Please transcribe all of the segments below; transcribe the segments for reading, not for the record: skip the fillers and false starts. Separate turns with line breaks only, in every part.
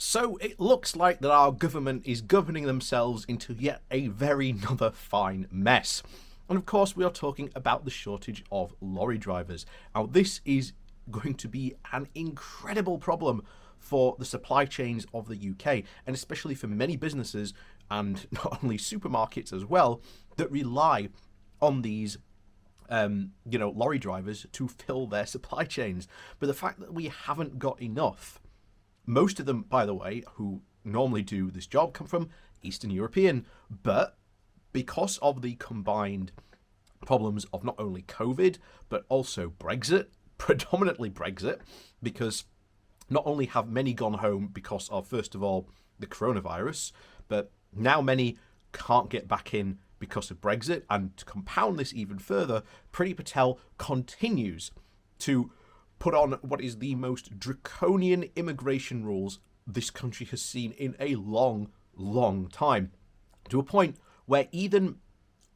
So it looks like that our government is governing themselves into yet a very another fine mess. And of course, we are talking about the shortage of lorry drivers. Now, this is going to be an incredible problem for the supply chains of the UK, and especially for many businesses and not only supermarkets as well that rely on these lorry drivers to fill their supply chains. But the fact that we haven't got enough, most of them, by the way, who normally do this job come from Eastern European, but because of the combined problems of not only COVID, but also Brexit, predominantly Brexit, because not only have many gone home because of, first of all, the coronavirus, but now many can't get back in because of Brexit. And to compound this even further, Priti Patel continues to put on what is the most draconian immigration rules this country has seen in a long, long time. To a point where even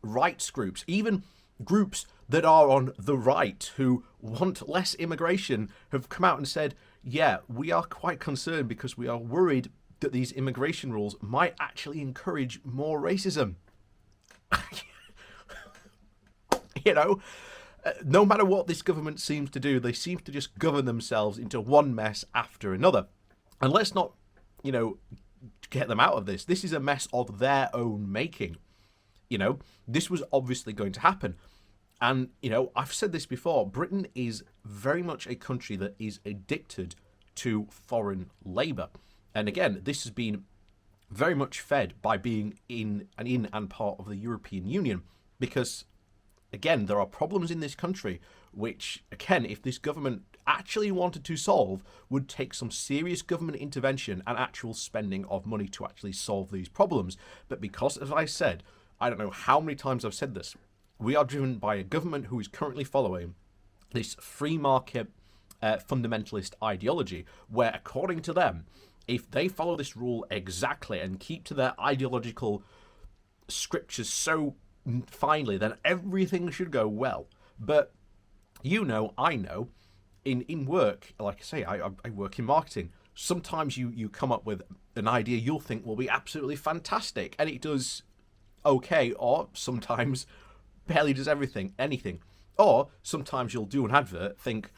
rights groups, even groups that are on the right who want less immigration, have come out and said, yeah, we are quite concerned because we are worried that these immigration rules might actually encourage more racism. No matter what this government seems to do, they seem to just govern themselves into one mess after another. And let's not, get them out of this. This is a mess of their own making. This was obviously going to happen. And, I've said this before, Britain is very much a country that is addicted to foreign labour. And again, this has been very much fed by being in and part of the European Union, because again, there are problems in this country which, again, if this government actually wanted to solve, would take some serious government intervention and actual spending of money to actually solve these problems. But because, as I said, I don't know how many times I've said this, we are driven by a government who is currently following this free market fundamentalist ideology, where, according to them, if they follow this rule exactly and keep to their ideological scriptures so finally, then everything should go well. But I know, in work, like I say, I work in marketing. Sometimes you come up with an idea you'll think will be absolutely fantastic, and it does okay, or sometimes barely does anything. Or sometimes you'll do an advert, think,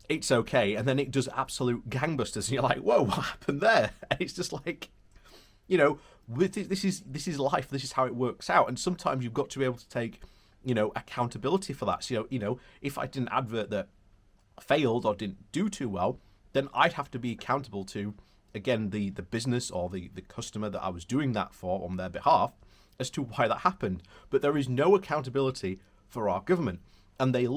it's okay, and then it does absolute gangbusters, and you're like, whoa, what happened there? And it's just like, this is life. This is how it works out. And sometimes you've got to be able to take, accountability for that. So, if I did an advert that failed or didn't do too well, then I'd have to be accountable to, again, the business or the customer that I was doing that for on their behalf as to why that happened. But there is no accountability for our government. And they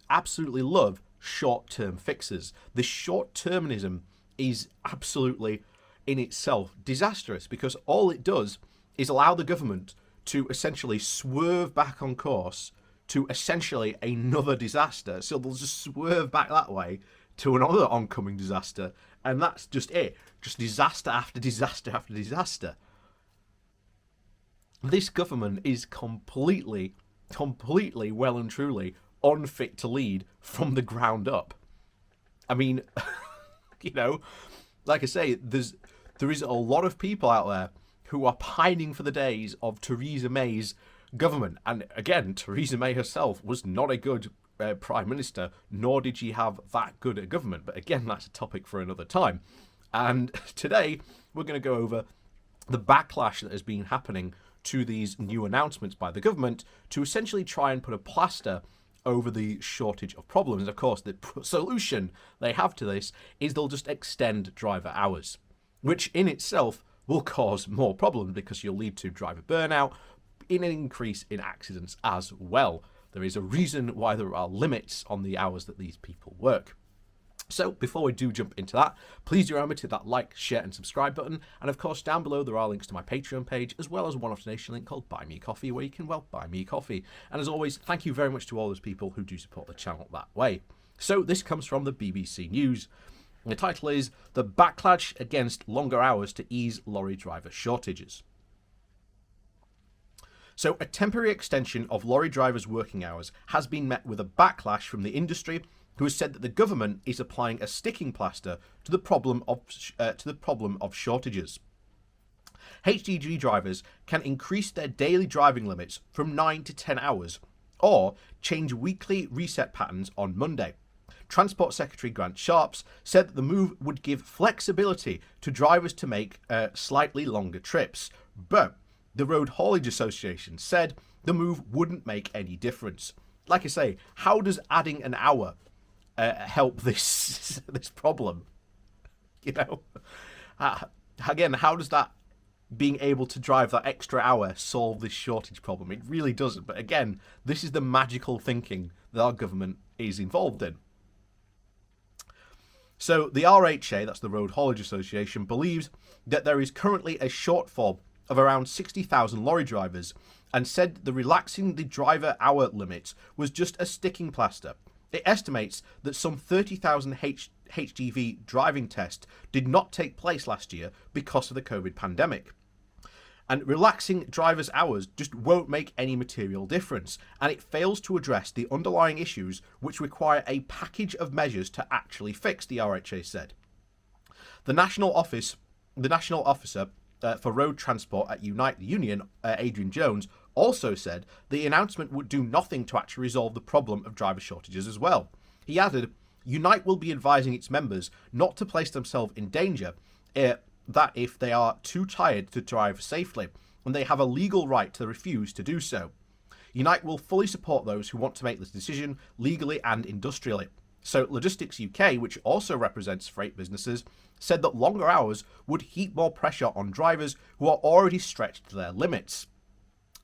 absolutely love short-term fixes. This short-termism is absolutely in itself disastrous, because all it does is allow the government to essentially swerve back on course to essentially another disaster. So they'll just swerve back that way to another oncoming disaster, and that's just it. Just disaster after disaster after disaster. This government is completely well and truly unfit to lead from the ground up. I mean, like I say, there is a lot of people out there who are pining for the days of Theresa May's government. And again, Theresa May herself was not a good Prime Minister, nor did she have that good a government. But again, that's a topic for another time. And today, we're going to go over the backlash that has been happening to these new announcements by the government to essentially try and put a plaster over the shortage of problems. Of course, the solution they have to this is they'll just extend driver hours, which in itself will cause more problems because you'll lead to driver burnout, in an increase in accidents as well. There is a reason why there are limits on the hours that these people work. So before we do jump into that, please do remember to hit that like, share and subscribe button. And of course, down below there are links to my Patreon page, as well as a one-off donation link called Buy Me a Coffee, where you can, buy me a coffee. And as always, thank you very much to all those people who do support the channel that way. So this comes from the BBC News. The title is The Backlash Against Longer Hours to Ease Lorry Driver Shortages. So a temporary extension of lorry drivers' working hours has been met with a backlash from the industry, who has said that the government is applying a sticking plaster to the problem of shortages. HGV drivers can increase their daily driving limits from 9 to 10 hours or change weekly reset patterns on Monday. Transport Secretary Grant Sharps said that the move would give flexibility to drivers to make slightly longer trips, but the Road Haulage Association said the move wouldn't make any difference. Like I say, how does adding an hour help this problem? You know, again, how does that being able to drive that extra hour solve this shortage problem? It really doesn't. But again, this is the magical thinking that our government is involved in. So the RHA, that's the Road Haulage Association, believes that there is currently a shortfall of around 60,000 lorry drivers and said the relaxing the driver hour limits was just a sticking plaster. It estimates that some 30,000 HGV driving tests did not take place last year because of the COVID pandemic. And relaxing drivers' hours just won't make any material difference, and it fails to address the underlying issues which require a package of measures to actually fix, the RHA said. The National Officer for Road Transport at Unite the Union, Adrian Jones, also said the announcement would do nothing to actually resolve the problem of driver shortages as well. He added, Unite will be advising its members not to place themselves in danger that if they are too tired to drive safely, and they have a legal right to refuse to do so. Unite will fully support those who want to make this decision legally and industrially. So Logistics UK, which also represents freight businesses, said that longer hours would heap more pressure on drivers who are already stretched to their limits.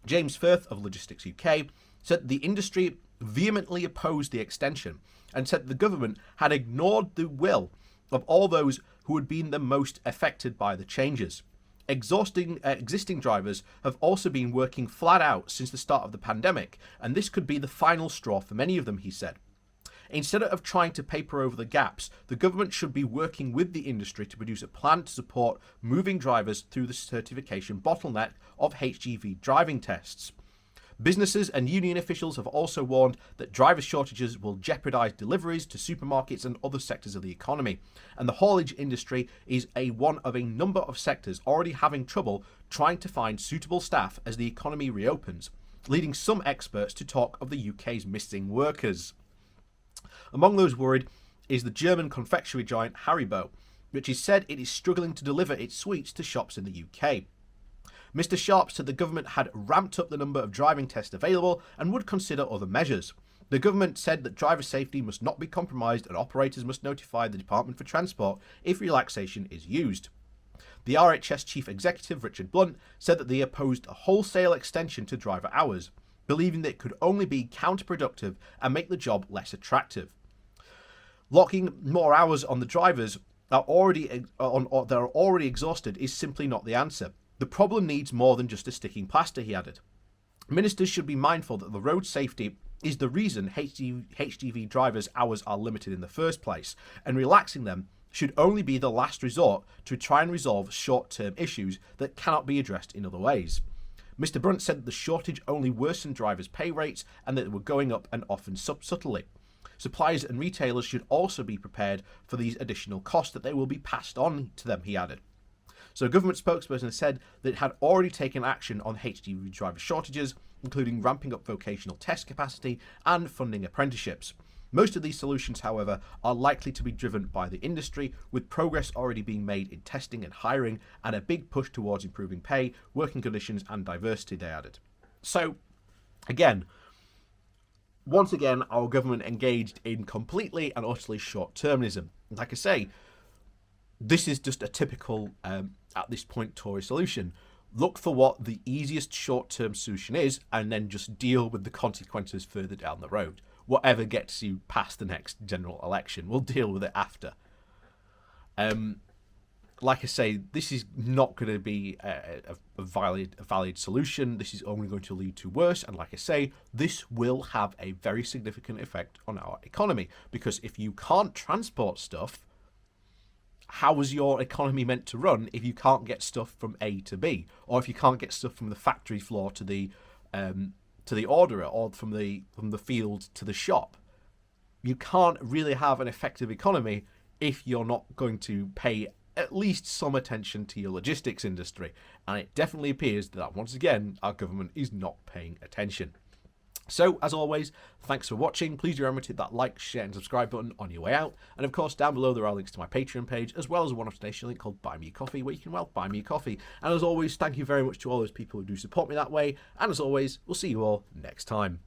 James Firth of Logistics UK said the industry vehemently opposed the extension and said the government had ignored the will of all those who had been the most affected by the changes. Existing drivers have also been working flat out since the start of the pandemic, and this could be the final straw for many of them, he said. Instead of trying to paper over the gaps, the government should be working with the industry to produce a plan to support moving drivers through the certification bottleneck of HGV driving tests. Businesses and union officials have also warned that driver shortages will jeopardise deliveries to supermarkets and other sectors of the economy, and the haulage industry is one of a number of sectors already having trouble trying to find suitable staff as the economy reopens, leading some experts to talk of the UK's missing workers. Among those worried is the German confectionery giant Haribo, which is said it is struggling to deliver its sweets to shops in the UK. Mr. Sharp said the government had ramped up the number of driving tests available and would consider other measures. The government said that driver safety must not be compromised and operators must notify the Department for Transport if relaxation is used. The RHS Chief Executive, Richard Blunt, said that they opposed a wholesale extension to driver hours, believing that it could only be counterproductive and make the job less attractive. Locking more hours on the drivers that are already exhausted is simply not the answer. The problem needs more than just a sticking plaster, he added. Ministers should be mindful that the road safety is the reason HGV drivers' hours are limited in the first place, and relaxing them should only be the last resort to try and resolve short-term issues that cannot be addressed in other ways. Mr. Brunt said that the shortage only worsened drivers' pay rates and that they were going up and often subtly. Suppliers and retailers should also be prepared for these additional costs that they will be passed on to them, he added. So a government spokesperson said that it had already taken action on HGV driver shortages, including ramping up vocational test capacity and funding apprenticeships. Most of these solutions, however, are likely to be driven by the industry, with progress already being made in testing and hiring, and a big push towards improving pay, working conditions, and diversity, they added. So, once again, our government engaged in completely and utterly short-termism. Like I say, this is just a typical, at this point, Tory solution. Look for what the easiest short-term solution is, and then just deal with the consequences further down the road. Whatever gets you past the next general election, we'll deal with it after. Like I say, this is not going to be a valid solution. This is only going to lead to worse. And like I say, this will have a very significant effect on our economy. Because if you can't transport stuff, how is your economy meant to run if you can't get stuff from A to B, or if you can't get stuff from the factory floor to the orderer, or from the field to the shop? you can't really have an effective economy if you're not going to pay at least some attention to your logistics industry. And it definitely appears that, once again, our government is not paying attention. So, as always, thanks for watching. Please do remember to hit that like, share and subscribe button on your way out. And of course, down below there are links to my Patreon page, as well as a one-off donation link called Buy Me a Coffee, where you can, well, buy me a coffee. And as always, thank you very much to all those people who do support me that way. And as always, we'll see you all next time.